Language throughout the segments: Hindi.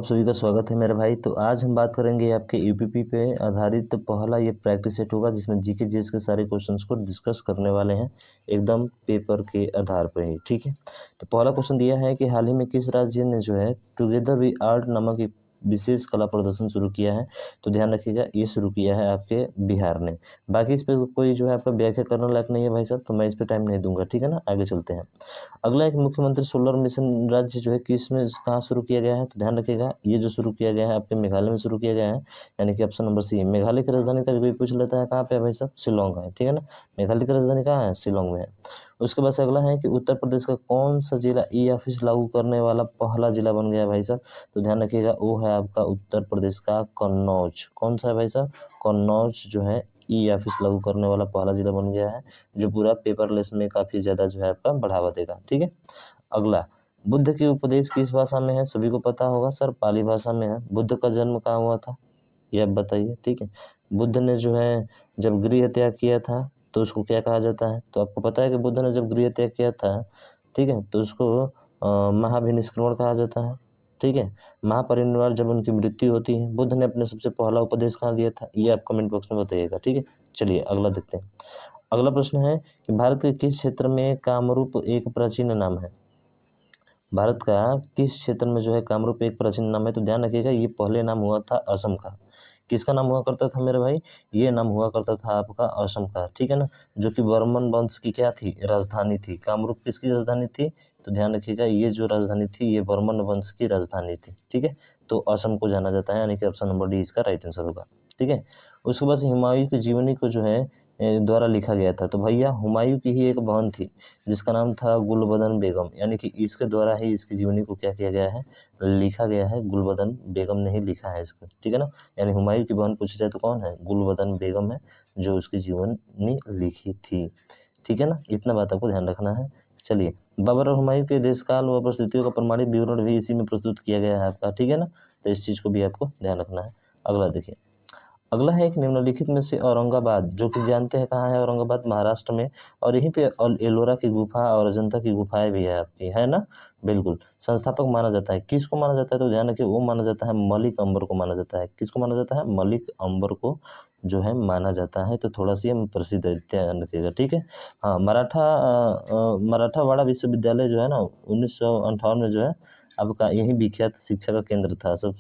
आप सभी का स्वागत है मेरे भाई। तो आज हम बात करेंगे आपके यूपीपी पे आधारित पहला ये प्रैक्टिस सेट होगा जिसमें जीके जीएस के सारे क्वेश्चंस को डिस्कस करने वाले हैं एकदम पेपर के आधार पर ही। ठीक है, तो पहला क्वेश्चन दिया है कि हाल ही में किस राज्य ने जो है टुगेदर वी आर्ट नामक एक विशेष कला प्रदर्शन शुरू किया है। तो ध्यान रखिएगा, ये शुरू किया है आपके बिहार ने। बाकी इस पर कोई जो है आपका व्याख्या करने लायक नहीं है भाई साहब, तो मैं इस पर टाइम नहीं दूंगा। ठीक है ना, आगे चलते हैं। अगला एक मुख्यमंत्री सोलर मिशन राज्य जो है किस में कहाँ शुरू किया गया है। तो ध्यान रखिएगा, ये जो शुरू किया गया है आपके मेघालय में शुरू किया गया है, यानी कि ऑप्शन नंबर सी। मेघालय की राजधानी का कोई पूछ लेता है कहाँ पे है भाई साहब, शिलोंग है। ठीक है ना, मेघालय की राजधानी कहाँ है, शिलोंग में है। उसके बाद से अगला है कि उत्तर प्रदेश का कौन सा जिला ई ऑफिस लागू करने वाला पहला जिला बन गया भाई साहब। तो ध्यान रखिएगा, वो है आपका उत्तर प्रदेश का कन्नौज। कौन सा है भाई साहब, कन्नौज जो है ई ऑफिस लागू करने वाला पहला जिला बन गया है, जो पूरा पेपरलेस में काफ़ी ज़्यादा जो है आपका बढ़ावा देगा। ठीक है, अगला, बुद्ध के उपदेश किस भाषा में है। सभी को पता होगा सर, पाली भाषा में है। बुद्ध का जन्म कहाँ हुआ था, ये आप बताइए। ठीक है, बुद्ध ने जो है जब गृह त्याग किया था तो उसको क्या कहा जाता है। तो आपको पता है कि बुद्ध ने जब गृह त्याग किया था, ठीक है, तो उसको महाभिनिष्क्रमण कहा जाता है। ठीक है, महापरिनिर्वाण जब उनकी मृत्यु होती है, बुद्ध ने अपने सबसे पहला उपदेश कहाँ दिया था, ये आप कमेंट बॉक्स में बताइएगा। ठीक है, चलिए अगला देखते हैं। अगला प्रश्न है कि भारत के किस क्षेत्र में कामरूप एक प्राचीन नाम है। भारत का किस क्षेत्र में जो है कामरूप एक प्राचीन नाम है। तो ध्यान रखिएगा, ये पहले नाम हुआ था असम का। किसका नाम हुआ करता था मेरे भाई, ये नाम हुआ करता था आपका असम का। ठीक है ना, जो कि वर्मन वंश की क्या थी, राजधानी थी। कामरूप किसकी राजधानी थी, तो ध्यान रखिएगा, ये जो राजधानी थी ये वर्मन वंश की राजधानी थी। ठीक है, तो असम को जाना जाता है, यानी कि ऑप्शन नंबर डी इसका राइट आंसर होगा। ठीक है, उसके बाद हुमायूं की जीवनी को जो है द्वारा लिखा गया था। तो भैया हुमायूं की ही एक बहन थी जिसका नाम था गुलबदन बेगम, यानी कि इसके द्वारा ही इसकी जीवनी को क्या किया गया है, लिखा गया है। गुलबदन बेगम ने ही लिखा है इसको। ठीक है ना, यानी हुमायूं की बहन पूछी जाए तो कौन है, गुलबदन बेगम है जो उसकी जीवनी लिखी थी। ठीक है ना, इतना बात आपको ध्यान रखना है। चलिए, बाबर और हुमायूं के देशकाल व परिस्थितियों का प्रमाणित विवरण भी इसी में प्रस्तुत किया गया है आपका। ठीक है ना, तो इस चीज़ को भी आपको ध्यान रखना है। अगला देखिए, अगला है एक निम्नलिखित में से औरंगाबाद, जो कि जानते हैं कहाँ है, औरंगाबाद महाराष्ट्र में। और यहीं पे एलोरा की गुफा और अजंता की गुफाएं भी है आपकी, है ना। बिल्कुल, संस्थापक माना जाता है, किसको माना जाता है, तो ध्यान रखिए, वो माना जाता है मलिक अंबर को माना जाता है। किसको माना जाता है, मलिक अंबर को जो है माना जाता है। तो थोड़ा सी हम प्रसिद्ध है, ध्यान रखिएगा। ठीक है, हाँ, मराठावाड़ा विश्वविद्यालय जो है ना 1958 में जो है आपका यही विख्यात शिक्षा का केंद्र था। सब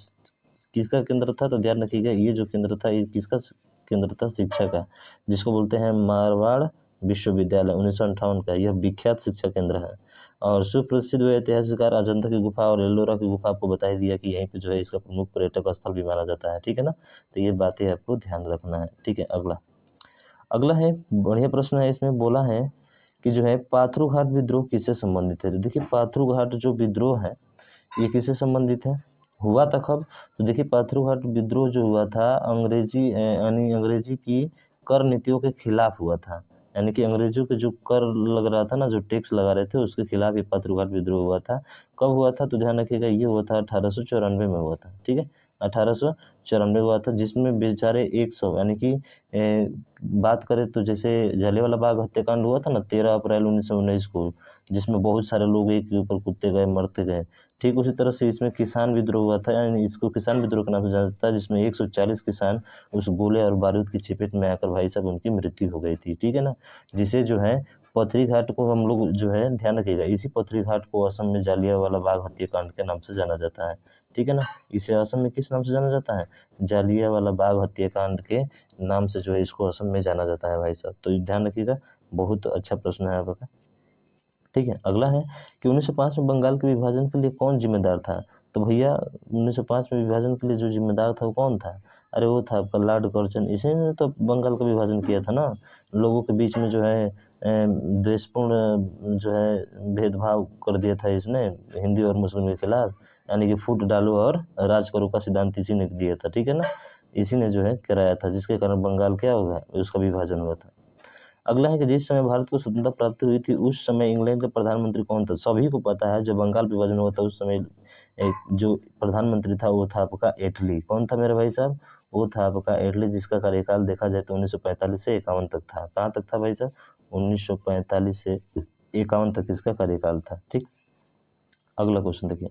किसका केंद्र था, तो ध्यान रखिएगा, ये जो केंद्र था ये किसका केंद्र था, शिक्षा का, जिसको बोलते हैं मारवाड़ विश्वविद्यालय 1958 का। यह विख्यात शिक्षा केंद्र है। और सुप्रसिद्ध ऐतिहासिककार अजंता की गुफा और एलोरा की गुफा आपको बता ही दिया कि यहीं पे जो है इसका प्रमुख पर्यटक स्थल भी माना जाता है। ठीक है ना, तो ये बातें आपको ध्यान रखना है। ठीक है, अगला अगला है, बढ़िया प्रश्न है। इसमें बोला है कि जो है पाथरू घाट विद्रोह किससे संबंधित है। तो देखिए, पाथरू घाट जो विद्रोह है ये किससे संबंधित है, हुआ था कब। तो देखिए, पाथरूघाट विद्रोह जो हुआ था अंग्रेजी यानी अंग्रेजी की कर नीतियों के खिलाफ हुआ था। यानी कि अंग्रेजों के जो कर लग रहा था ना, जो टैक्स लगा रहे थे, उसके खिलाफ ये पाथरूघाट विद्रोह हुआ था। कब हुआ था, तो ध्यान रखिएगा, ये हुआ था 1894 में हुआ था। ठीक है, 1894 हुआ था, जिसमें बेचारे 100 यानी कि बात करें तो जैसे जलियांवाला बाग हत्याकांड हुआ था ना 13 अप्रैल 1919 को, जिसमें बहुत सारे लोग एक के ऊपर कुत्ते गए, मरते गए। ठीक उसी तरह से इसमें किसान विद्रोह हुआ था, यानी इसको किसान विद्रोह के नाम से जाना जाता है, जिसमें 140 किसान उस गोले और बारूद की चपेट में आकर भाई साहब उनकी मृत्यु हो गई थी। ठीक है ना, जिसे जो है पथरी घाट को हम लोग जो है ध्यान रखिएगा, इसी पथरी घाट को असम में जालियांवाला बाग हत्याकांड के नाम से जाना जाता है। ठीक है ना, इसे असम में किस नाम से जाना जाता है, जालियांवाला बाग हत्याकांड के नाम से जो है इसको असम में जाना जाता है भाई साहब। तो ध्यान रखिएगा, बहुत अच्छा प्रश्न है आपका। ठीक है, अगला है कि 1905 में बंगाल के विभाजन के लिए कौन जिम्मेदार था। तो भैया 1905 में विभाजन के लिए जो जिम्मेदार था वो कौन था, अरे वो था आपका लॉर्ड कर्जन। इसी ने तो बंगाल का विभाजन किया था ना, लोगों के बीच में जो है द्वेषपूर्ण जो है भेदभाव कर दिया था इसने हिंदी और मुस्लिम के खिलाफ, यानी कि फूट डालो और राज करो का सिद्धांत इसी ने दिया था। ठीक है ना, इसी ने जो है कराया था, जिसके कारण बंगाल क्या होगा, उसका विभाजन हुआ था। अगला है कि जिस समय भारत को स्वतंत्रता प्राप्ति हुई थी उस समय इंग्लैंड का प्रधानमंत्री कौन था। सभी को पता है, जब बंगाल विभाजन हुआ था उस समय एक जो प्रधानमंत्री था वो था आपका एटली। कौन था मेरे भाई साहब, वो था आपका एटली, जिसका कार्यकाल देखा जाए तो 1945 से 51 तक था। कहाँ तक था भाई साहब, 1945 से 51 तक इसका कार्यकाल था। ठीक, अगला क्वेश्चन देखिए,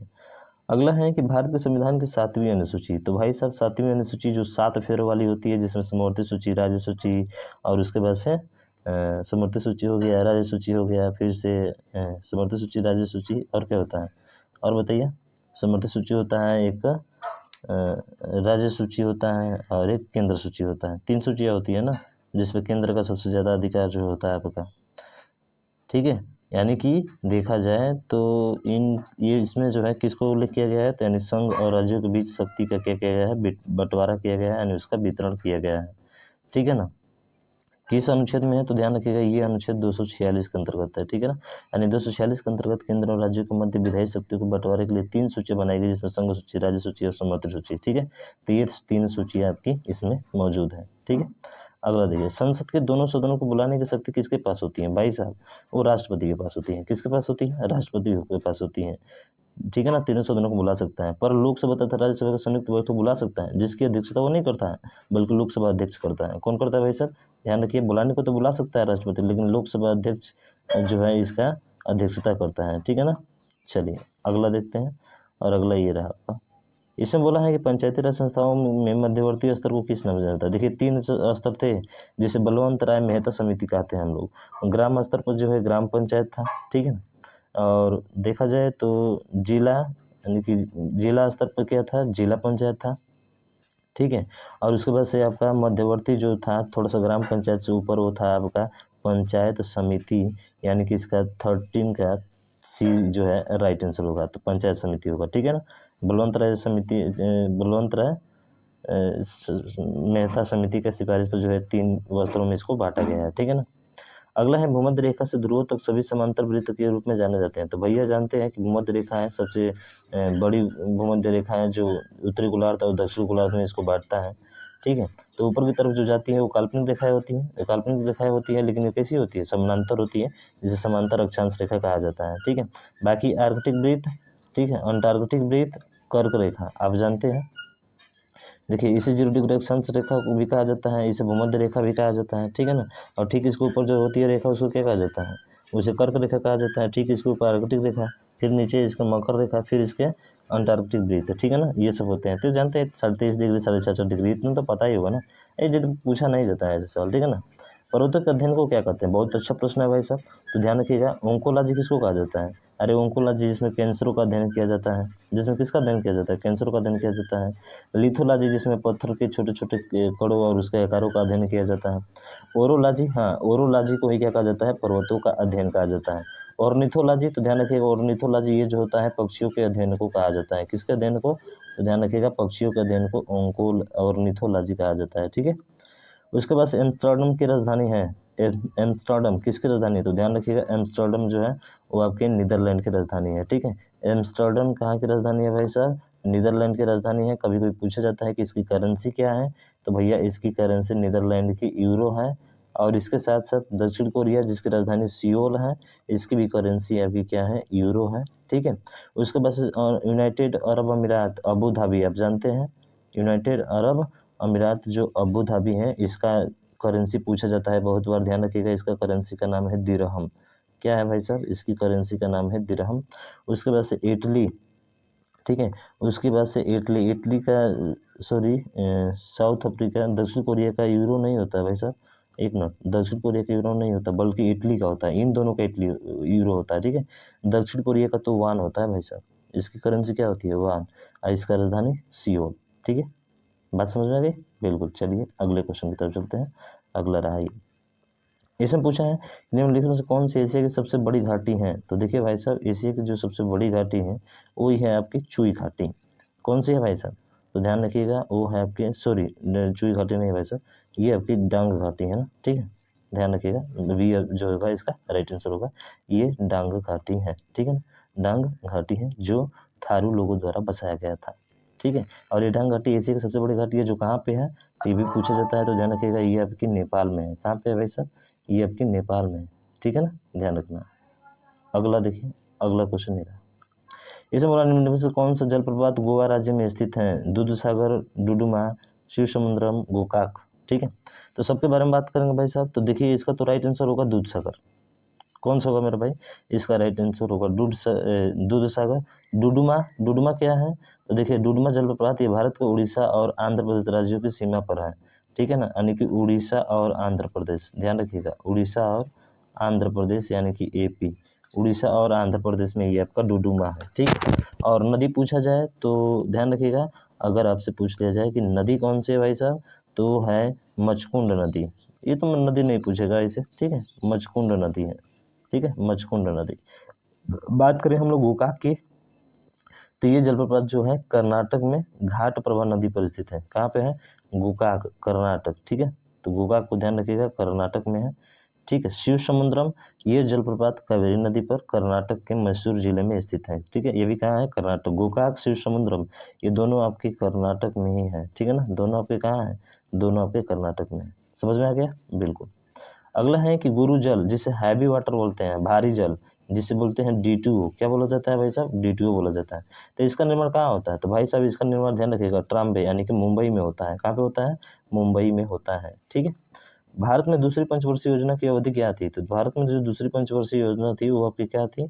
अगला है कि भारत के संविधान की 7वीं अनुसूची, तो भाई साहब 7वीं अनुसूची जो 7 फेरों वाली होती है, जिसमें समवर्ती सूची, राज्य सूची और उसके बाद से समवर्ती सूची हो गया, राज्य सूची हो गया, फिर से समवर्ती सूची, राज्य सूची, और क्या होता है और बताइए। समवर्ती सूची होता है, एक राज्य सूची होता है और एक केंद्र सूची होता है। 3 सूचियाँ होती है ना, जिसमें केंद्र का सबसे ज़्यादा अधिकार जो होता है आपका, ठीक है। यानी कि देखा जाए तो ये इसमें जो है किसको उल्लेख किया गया है, तो यानी संघ और राज्यों के बीच शक्ति का क्या किया गया है, बंटवारा किया गया है, यानी उसका वितरण किया गया है, ठीक है ना। किस अनुच्छेद में है, तो ध्यान रखिएगा ये अनुच्छेद 246 के अंतर्गत है, ठीक है ना। यानी 246 के अंतर्गत केंद्र और राज्यों के मध्य विधायी शक्ति को बंटवारे के लिए 3 सूचियाँ बनाई गई, जिसमें संघ सूची, राज्य सूची और समवर्ती सूची, ठीक है। तो ये 3 सूचियाँ आपकी इसमें मौजूद है, ठीक है। अगला देखिए, संसद के दोनों सदनों को बुलाने की शक्ति किसके पास होती है भाई साहब, वो राष्ट्रपति के पास होती है। किसके पास होती है, राष्ट्रपति के पास होती है, ठीक है ना। तीनों सदनों को बुला सकता है, पर लोकसभा तथा राज्यसभा का संयुक्त बैठक बुला सकता है, जिसकी अध्यक्षता वो नहीं करता है, बल्कि लोकसभा अध्यक्ष करता है। कौन करता है भाई साहब, ध्यान रखिए, बुलाने को तो बुला सकता है राष्ट्रपति, लेकिन लोकसभा अध्यक्ष जो है इसका अध्यक्षता करता है, ठीक है ना। चलिए अगला देखते हैं, और अगला ये रहा आपका। इसमें बोला है कि पंचायती राज संस्थाओं में मध्यवर्ती स्तर को किस नाम से जाता है। देखिए 3 स्तर थे, जिसे बलवंत राय मेहता समिति कहते हैं हम लोग। ग्राम स्तर पर जो है ग्राम पंचायत था, ठीक है। और देखा जाए तो जिला, यानी कि जिला स्तर पर क्या था, जिला पंचायत था, ठीक है। और उसके बाद से आपका मध्यवर्ती जो था, थोड़ा सा ग्राम पंचायत से ऊपर, वो था आपका पंचायत समिति, यानी कि इसका 13 का सी जो है राइट आंसर होगा, तो पंचायत समिति होगा, ठीक है ना। बलवंत राय समिति, बलवंत राय मेहता समिति का सिफारिश पर जो है 3 वस्त्रों में इसको बांटा गया है, ठीक है ना। अगला है, भूमध्य रेखा से ध्रुवों तक सभी समांतर वृत्त के रूप में जाने जाते हैं। तो भैया जानते हैं कि भूमध्य रेखा है सबसे बड़ी भूमध्य रेखा है, जो उत्तरी गोलार्ध और दक्षिण गोलार्ध में इसको बांटता है, ठीक है। तो ऊपर की तरफ जो जाती है वो काल्पनिक रेखाएं होती हैं, ये काल्पनिक रेखाएं होती है, लेकिन ये कैसी होती है, समानांतर होती है, जिसे समांतर अक्षांश रेखा कहा जाता है, ठीक है। बाकी आर्कटिक वृत्त, ठीक है, अंटार्कटिक वृत्त, कर्क रेखा आप जानते हैं। देखिए इसे 0 डिग्री अक्षांश रेखा को भी कहा जाता है, इसे भूमध्य रेखा भी कहा जाता है, ठीक है ना। और ठीक इसके ऊपर जो होती है रेखा, उसको क्या कहा जाता है, उसे कर्क रेखा कहा जाता है। ठीक इसके ऊपर आर्कटिक रेखा, फिर नीचे इसका मकर रेखा, फिर इसके अंटार्कटिक वृत्त, ठीक है ना, ये सब होते हैं। तो जानते हैं 23.5 डिग्री, 66.5 डिग्री, इतना तो पता ही होगा ना, ये जब पूछा नहीं जाता है ऐसे सवाल, ठीक है ना। पर्वतों के अध्ययन को क्या कहते हैं, बहुत अच्छा प्रश्न है भाई साहब। तो ध्यान रखिएगा, ओंकोलॉजी किसको कहा जाता है, अरे ओंकोलॉजी जिसमें कैंसरों का अध्ययन किया जाता है, जिसमें किसका अध्ययन किया जाता है, कैंसरों का अध्ययन किया जाता है। लिथोलॉजी जिसमें पत्थर के छोटे छोटे कणों और उसके आकारों का अध्ययन किया जाता है। ओरोलॉजी, हाँ ओरोलॉजी को ही क्या कहा जाता है, पर्वतों का अध्ययन कहा जाता है। ऑर्निथोलॉजी, तो ध्यान रखिएगा, ऑर्निथोलॉजी ये जो होता है पक्षियों के अध्ययन को कहा जाता है, किसके अध्ययन को, तो ध्यान रखिएगा पक्षियों के अध्ययन को ऑर्निथोलॉजी कहा जाता है, ठीक है। उसके बाद एम्स्टर्डम की राजधानी है, एम्स्टर्डम किसकी राजधानी है, तो ध्यान रखिएगा एम्स्टर्डम जो है वो आपके नीदरलैंड की राजधानी है, ठीक है। एम्स्टर्डम कहाँ की राजधानी है भाई साहब, नीदरलैंड की राजधानी है। कभी कोई पूछा जाता है कि इसकी करेंसी क्या है, तो भैया इसकी करेंसी नीदरलैंड की यूरो है। और इसके साथ साथ दक्षिण कोरिया जिसकी राजधानी सियोल है, इसकी भी करेंसी आपकी क्या है, यूरो है, ठीक है। उसके बाद यूनाइटेड अरब अमीरात अबू धाबी, आप जानते हैं यूनाइटेड अरब अमीरात जो अबू धाबी है, इसका करेंसी पूछा जाता है बहुत बार, ध्यान रखिएगा इसका करेंसी का नाम है दिरहम। क्या है भाई साहब, इसकी करेंसी का नाम है दिरहम। उसके बाद से इटली, ठीक है। उसके बाद से इटली, इटली का सॉरी साउथ अफ्रीका, दक्षिण कोरिया का यूरो नहीं होता है भाई साहब, एक मिनट, दक्षिण कोरिया का यूरो नहीं होता, बल्कि इटली का होता है, इन दोनों का इटली यूरो होता है, ठीक है। दक्षिण कोरिया का तो वान होता है भाई साहब, इसकी करेंसी क्या होती है, वान, और इसका राजधानी सियोल, ठीक है। बात समझ में आ गई, बिल्कुल। चलिए अगले क्वेश्चन की तरफ चलते हैं, अगला रहा ये। इसमें पूछा है निम्नलिखित में से कौन सी एशिया की सबसे बड़ी घाटी है। तो देखिए भाई साहब, एशिया की जो सबसे बड़ी घाटी है वो ही है आपकी चुई घाटी। कौन सी है भाई साहब, तो ध्यान रखिएगा वो है आपकी, सॉरी चुई घाटी नहीं है भाई साहब, ये आपकी डांग घाटी है ना, ठीक है। ध्यान रखिएगा, वी जो होगा इसका राइट आंसर होगा, ये डांग घाटी है, ठीक है ना। डांग घाटी है जो थारू लोगों द्वारा बसाया गया था, ठीक है। और ये डांग घाटी एशिया की सबसे बड़ी घाटी है, जो कहाँ पे है, तो ये भी पूछा जाता है, तो ध्यान रखिएगा ये आपकी नेपाल में है। कहाँ पे है भाई साहब, ये आपकी नेपाल में है, ठीक है ना, ध्यान रखना। अगला देखिए, अगला क्वेश्चन ये रहा। इसे बोला निम्न में से कौन सा जलप्रपात गोवा राज्य में स्थित है, दूधसागर, डुडुमा, शिव समुद्रम, गोकाक, ठीक है। तो सबके बारे में बात करेंगे भाई साहब। तो देखिए इसका तो राइट आंसर होगा दूधसागर, कौन सा होगा मेरा भाई? इसका राइट आंसर होगा दूध सागर। डुडुमा क्या है? तो देखिए डुडुमा जलप्रपात ये भारत के उड़ीसा और आंध्र प्रदेश राज्यों की सीमा पर है, ठीक है ना, यानी कि उड़ीसा और आंध्र प्रदेश, ध्यान रखिएगा, उड़ीसा और आंध्र प्रदेश यानी कि AP, उड़ीसा और आंध्र प्रदेश में ये आपका डुडुमा है, ठीक। और नदी पूछा जाए तो ध्यान रखिएगा, अगर आपसे पूछ लिया जाए कि नदी कौन सी है भाई साहब, तो है मचकुंड नदी। ये तो नदी नहीं पूछेगा इसे, ठीक है, मचकुंड नदी है, ठीक है, मचकुंड नदी। बात करें हम लोग गोकाक की, तो ये जलप्रपात जो है कर्नाटक में घाट प्रभा नदी पर स्थित है। कहाँ पे है? गोकाक, कर्नाटक, ठीक है। तो गोकाक को ध्यान रखिएगा, कर्नाटक में है, ठीक है। शिव समुद्रम ये जलप्रपात कावेरी नदी पर कर्नाटक के मैसूर जिले में स्थित है, ठीक है। ये भी कहाँ है? कर्नाटक। गोकाक, शिव समुद्रम ये दोनों आपके कर्नाटक में ही है, ठीक है ना, दोनों आपके कहाँ है? दोनों आपके कर्नाटक में है। समझ में आ गया? बिल्कुल। अगला है कि गुरु जल जिसे हैवी वाटर बोलते हैं, भारी जल जिसे बोलते हैं D2O, क्या बोला जाता है भाई साहब? D2O बोला जाता है। तो इसका निर्माण कहाँ होता है? तो भाई साहब इसका निर्माण ध्यान रखिएगा ट्राम्बे यानी कि मुंबई में होता है। कहाँ पे होता है? मुंबई में होता है, ठीक है। भारत में दूसरी पंचवर्षीय योजना की अवधि क्या थी? तो भारत में जो दूसरी पंचवर्षीय योजना थी वो आपकी क्या थी?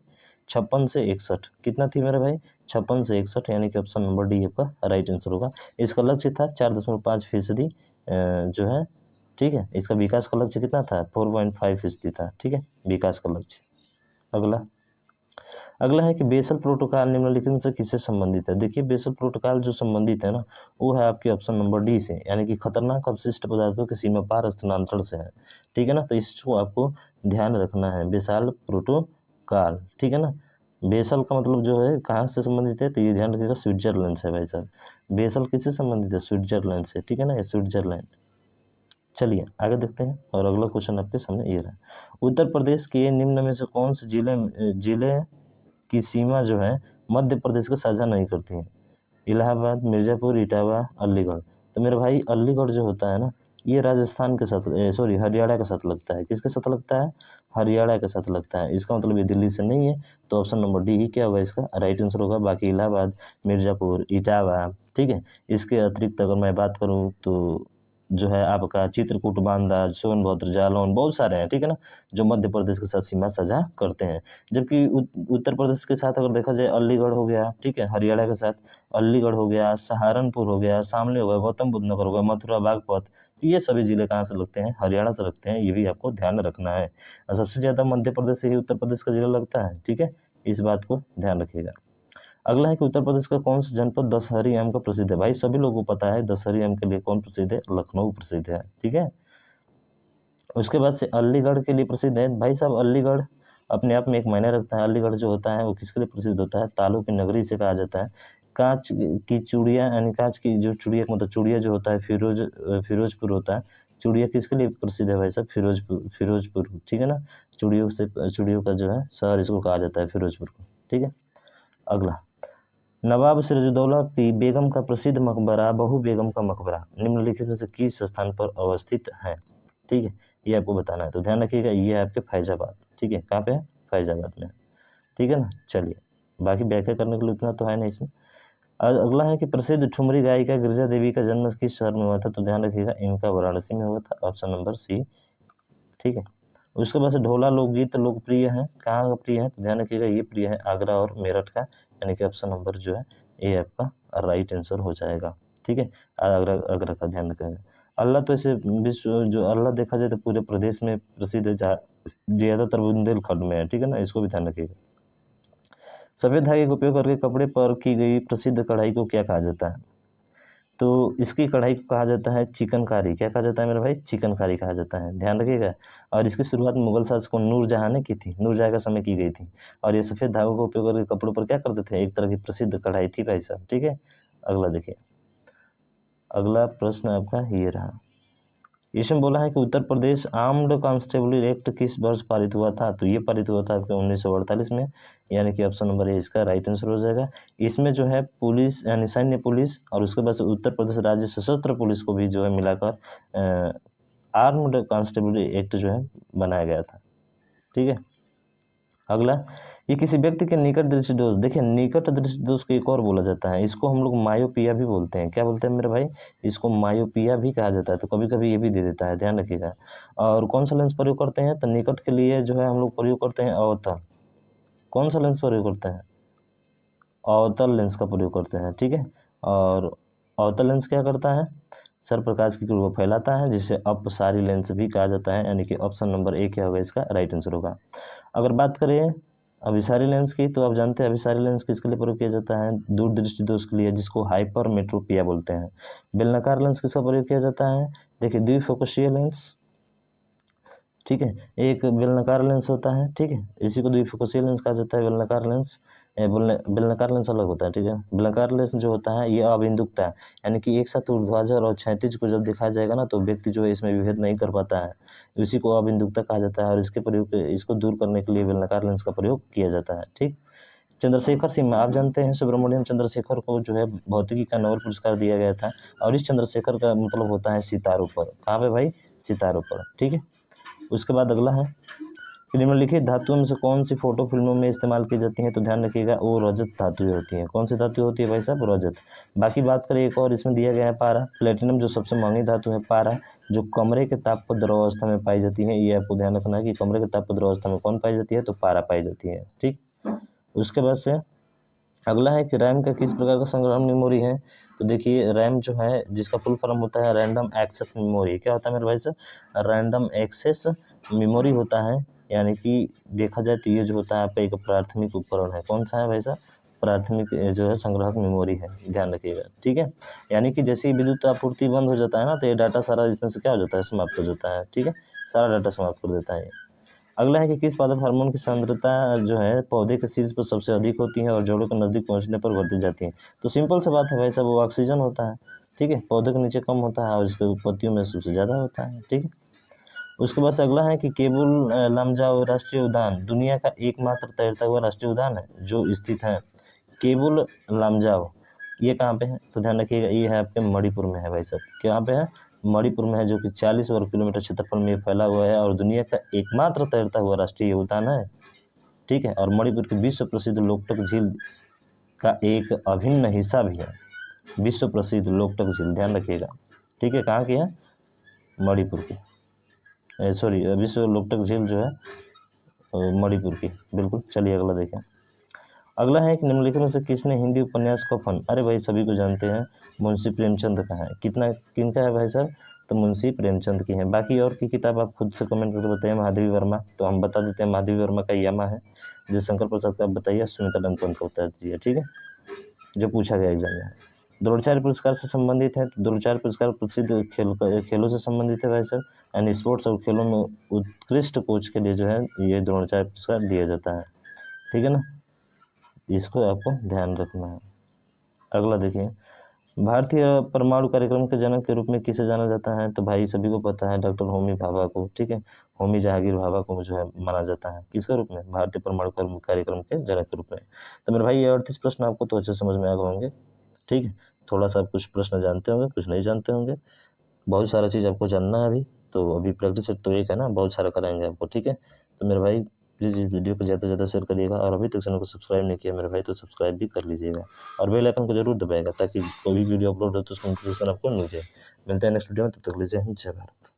56 से 61। कितना थी मेरे भाई? 56 से 61, यानी कि ऑप्शन नंबर डी आपका राइट आंसर होगा। इसका लक्ष्य था 4.5% जो है, ठीक है। इसका विकास का लक्ष्य कितना था? 4.5% था, ठीक है, विकास का लक्ष्य। अगला है कि बेसल प्रोटोकॉल निम्नलिखित में से किससे संबंधित है? देखिए बेसल प्रोटोकॉल जो संबंधित है ना, वो है आपके ऑप्शन नंबर डी से, यानी कि खतरनाक अपशिष्ट पदार्थों के सीमा पार स्थानांतरण से है, ठीक है ना। तो इसको आपको ध्यान रखना है, बेसल प्रोटोकॉल, ठीक है ना। बेसल का मतलब जो है कहाँ से संबंधित है, तो ये ध्यान रखिएगा स्विट्जरलैंड से भाई साहब। बेसल किससे संबंधित है? स्विट्जरलैंड से, ठीक है ना, ये स्विट्जरलैंड। चलिए आगे देखते हैं, और अगला क्वेश्चन आपके सामने ये रहा। उत्तर प्रदेश के निम्न में से कौन से जिले की सीमा जो है मध्य प्रदेश को साझा नहीं करती है? इलाहाबाद, मिर्ज़ापुर, इटावा, अलीगढ़। तो मेरे भाई अलीगढ़ जो होता है ना, ये राजस्थान के साथ सॉरी हरियाणा के साथ लगता है। किसके साथ लगता है? हरियाणा के साथ लगता है। इसका मतलब ये दिल्ली से नहीं है, तो ऑप्शन नंबर डी ही क्या होगा इसका राइट आंसर होगा। बाकी इलाहाबाद, मिर्ज़ापुर, इटावा, ठीक है। इसके अतिरिक्त अगर मैं बात करूँ तो जो है आपका चित्रकूट, बांदा, सोनभद्र, जालौन, बहुत सारे हैं, ठीक है ना, जो मध्य प्रदेश के साथ सीमा साझा करते हैं। जबकि उत्तर प्रदेश के साथ अगर देखा जाए अलीगढ़ हो गया, ठीक है, हरियाणा के साथ अलीगढ़ हो गया, सहारनपुर हो गया, शामली हो गया, गौतम बुद्ध नगर हो गया, मथुरा, बागपत, तो ये सभी जिले कहाँ से लगते हैं? हरियाणा से लगते हैं। ये भी आपको ध्यान रखना है। और सबसे ज़्यादा मध्य प्रदेश से ही उत्तर प्रदेश का जिला लगता है, ठीक है, इस बात को ध्यान रखिएगा। अगला है कि उत्तर प्रदेश का कौन सा जनपद दशहरी आम का प्रसिद्ध है? भाई सभी लोगों को पता है दशहरी आम के लिए कौन प्रसिद्ध है? लखनऊ प्रसिद्ध है, ठीक है। उसके बाद से अलीगढ़ के लिए प्रसिद्ध है भाई साहब। अलीगढ़ अपने आप में एक मायने रखता है। अलीगढ़ जो होता है वो किसके लिए प्रसिद्ध होता है? तालों की नगरी से कहा जाता है। कांच की चूड़ियाँ, यानी कांच की जो चूड़िया मतलब चूड़िया जो होता है फिरोजपुर होता है। चूड़िया किसके लिए प्रसिद्ध है भाई साहब? फिरोजपुर, ठीक है ना। चूड़ियों का जो है शहर इसको कहा जाता है फिरोजपुर को, ठीक है। अगला, नवाब सिराजुद्दौला की बेगम का प्रसिद्ध मकबरा बहू बेगम का मकबरा निम्नलिखित में से किस स्थान पर अवस्थित है? ठीक है, ये आपको बताना है। तो ध्यान रखिएगा ये है आपके फैजाबाद, ठीक है, कहाँ पे है? फैजाबाद में, ठीक है ना। चलिए बाकी व्याख्या करने के लिए उतना तो है नहीं इसमें। अगला है कि प्रसिद्ध ठुमरी गायिका गिरिजा देवी का जन्म किस शहर में हुआ था? तो ध्यान रखिएगा इनका वाराणसी में हुआ था, ऑप्शन नंबर सी, ठीक है। उसके बाद से ढोला लोकगीत लोकप्रिय है, कहाँ का प्रिय है? तो ध्यान रखिएगा ये प्रिय है आगरा और मेरठ का, यानी कि ऑप्शन नंबर जो है ये आपका राइट आंसर हो जाएगा, ठीक है। आगरा आगरा का ध्यान रखिएगा। अल्लाह तो ऐसे विश्व जो अल्लाह देखा जाए तो पूरे प्रदेश में प्रसिद्ध है, ज़्यादातर बुंदेलखंड में है, ठीक है ना, इसको भी ध्यान रखिएगा। सफेद धागे का उपयोग करके कपड़े पर की गई प्रसिद्ध कढ़ाई को क्या कहा जाता है? तो इसकी कढ़ाई को कहा जाता है चिकनकारी। क्या कहा जाता है मेरे भाई? चिकनकारी कहा जाता है, ध्यान रखिएगा। और इसकी शुरुआत मुगल शासक नूरजहाँ ने की थी, नूरजहाँ का समय की गई थी। और ये सफ़ेद धागों का उपयोग करके कपड़ों पर क्या करते थे? एक तरह की प्रसिद्ध कढ़ाई थी भाई साहब, ठीक है। अगला देखिए, अगला प्रश्न आपका ये रहा। इसमें बोला है कि Uttar Pradesh armed constable act किस वर्ष पारित हुआ था? तो ये पारित हुआ था आपके 1948 में, यानी कि ऑप्शन नंबर ए इसका राइट आंसर हो जाएगा। इसमें जो है पुलिस यानी सैन्य पुलिस और उसके बाद से उत्तर प्रदेश राज्य सशस्त्र पुलिस को भी जो है मिलाकर आर्म्ड कांस्टेबल एक्ट जो है बनाया गया था, ठीक है। अगला, ये किसी व्यक्ति के निकट दृष्टि दोष, देखिए निकट दृष्टि दोष को एक और बोला जाता है, इसको हम लोग मायोपिया भी बोलते हैं। क्या बोलते हैं मेरे भाई? इसको मायोपिया भी कहा जाता है, तो कभी कभी ये भी दे देता है, ध्यान रखिएगा। और कौन सा लेंस प्रयोग करते हैं? तो निकट के लिए जो है हम लोग प्रयोग करते हैं अवतल। कौन सा लेंस प्रयोग करते हैं? अवतल लेंस का प्रयोग करते हैं, ठीक है। और अवतल लेंस क्या करता है? सर प्रकाश की किरणों को फैलाता है, जिसे अपसारी लेंस भी कहा जाता है, यानी कि ऑप्शन नंबर ए क्या होगा इसका राइट आंसर होगा। अगर बात करें अभिसारी लेंस की, तो आप जानते हैं अभिसारी लेंस किसके लिए प्रयोग किया जाता है? दूरदृष्टि दोष के लिए, जिसको हाइपरमेट्रोपिया बोलते हैं। बेलनाकार लेंस किसका प्रयोग किया जाता है? देखिए द्विफोकसीय लेंस, ठीक है, एक बेलनाकार लेंस होता है, ठीक है, इसी को द्विफोकसीय लेंस कहा जाता है। बेलनाकार लेंस बेलनाकार लेंस अलग होता है, ठीक है। बेलनाकार लेंस जो होता है ये अबिंदुकता है, यानी कि एक साथ ऊर्ध्वाधर और क्षैतिज को जब दिखाया जाएगा ना, तो व्यक्ति जो है इसमें विभेद नहीं कर पाता है, इसी को अबिंदुकता कहा जाता है। और इसको दूर करने के लिए बेलनाकार लेंस का प्रयोग किया जाता है, ठीक। चंद्रशेखर सिंह, आप जानते हैं सुब्रमण्यम चंद्रशेखर को जो है भौतिकी का नोबेल पुरस्कार दिया गया था, और इस चंद्रशेखर का मतलब होता है सितारों पर। कहाँ पे भाई? सितारों पर, ठीक है। उसके बाद अगला है, निम्नलिखित धातुओं में से कौन सी फोटो फिल्मों में इस्तेमाल की जाती हैं? तो ध्यान रखिएगा वो रजत धातुएं होती हैं। कौन सी धातु होती है भाई साहब? रजत। बाकी बात करें एक और इसमें दिया गया है पारा, प्लेटिनम जो सबसे महंगी धातु है, पारा जो कमरे के ताप पर द्रव अवस्था में पाई जाती है। ये आपको ध्यान रखना है कि कमरे के ताप पर द्रव अवस्था में कौन पाई जाती है? तो पारा पाई जाती है, ठीक। उसके बाद से अगला है कि रैम का किस प्रकार का संग्रहण मेमोरी है? तो देखिए रैम जो है जिसका फुल फॉर्म होता है रैंडम एक्सेस मेमोरी। क्या होता है मेरे भाई साहब? रैंडम एक्सेस मेमोरी होता है, यानी कि देखा जाए तो ये जो होता है आपका एक प्राथमिक उपकरण है। कौन सा है भाई साहब? प्राथमिक जो है संग्राहक मेमोरी है, ध्यान रखिएगा, ठीक है। यानी कि जैसे ही विद्युत आपूर्ति बंद हो जाता है ना, तो ये डाटा सारा इसमें से क्या हो जाता है? समाप्त हो जाता है, ठीक है, सारा डाटा समाप्त कर देता है। अगला है कि किस पादप हार्मोन की सांद्रता जो है पौधे के शीर्ष पर सबसे अधिक होती है और जड़ों के नजदीक पहुंचने पर बढ़ती जाती है? तो सिंपल सा बात है भाई साहब, वो ऑक्सीजन होता है, ठीक है। पौधे के नीचे कम होता है और इसके पत्तियों में सबसे ज़्यादा होता है, ठीक है। उसके बाद अगला है कि केबुल लमजाओ राष्ट्रीय उद्यान दुनिया का एकमात्र तैरता हुआ राष्ट्रीय उद्यान है जो स्थित है। केबुल लमजाओ ये कहाँ पे है? तो ध्यान रखिएगा ये है आपके मणिपुर में है भाई साहब। कहाँ पे है? मणिपुर में है, जो कि 40 वर्ग किलोमीटर क्षेत्रफल में फैला हुआ है और दुनिया का एकमात्र तैरता हुआ राष्ट्रीय उद्यान है, ठीक है। और मणिपुर की विश्व प्रसिद्ध लोकटक झील का एक अभिन्न हिस्सा भी है। विश्व प्रसिद्ध लोकटक झील, ध्यान रखिएगा, ठीक है। कहाँ की है? मणिपुर की, सॉरी विश्व लोकटक झील जो है मणिपुर की, बिल्कुल। चलिए अगला देखें। अगला है कि निम्नलिखित में से किसने हिंदी उपन्यास कफन, अरे भाई सभी को जानते हैं, मुंशी प्रेमचंद का है। कितना किनका है भाई साहब? तो मुंशी प्रेमचंद की है। बाकी और की किताब आप खुद से कमेंट करके बताइए। महादेवी वर्मा, तो हम बता देते हैं महादेवी वर्मा का यमा है। जैसे शंकर प्रसाद का आप बताइए, सुनीता लंकन का बता दीजिए, ठीक है, जो पूछा गया एग्जाम में। द्रोणाचार्य पुरस्कार से संबंधित है, तो द्रोणाचार्य पुरस्कार प्रसिद्ध खेलों से संबंधित है भाई साहब, यानी स्पोर्ट्स और खेलों में उत्कृष्ट कोच के लिए जो है ये द्रोणाचार्य पुरस्कार दिया जाता है, ठीक है ना, इसको आपको ध्यान रखना है। अगला देखिए, भारतीय परमाणु कार्यक्रम के जनक के रूप में किसे जाना जाता है? तो भाई सभी को पता है, डॉक्टर होमी भाभा को, ठीक है। होमी जहांगीर भाभा को जो है माना जाता है किसके रूप में? भारतीय परमाणु कार्यक्रम के जनक के रूप में। तो मेरे भाई ये 38 प्रश्न आपको तो अच्छे समझ में आ गए होंगे, ठीक है। थोड़ा सा आप कुछ प्रश्न जानते होंगे, कुछ नहीं जानते होंगे, बहुत सारा चीज़ आपको जानना है अभी। तो अभी प्रैक्टिस सेट तो एक है ना, बहुत सारा कराएंगे आपको, ठीक है। तो मेरे भाई प्लीज़ इस वीडियो को ज़्यादा से ज़्यादा शेयर करिएगा, और अभी तक चैनल को सब्सक्राइब नहीं किया मेरे भाई तो सब्सक्राइब भी कर लीजिएगा, और बेल आइकन को जरूर दबाएगा ताकि कोई भी वीडियो अपलोड हो तो उसका नोटिफिकेशन आपको मिल जाए। मिलते हैं नेक्स्ट वीडियो में, तब तक लीजिए जय भारत।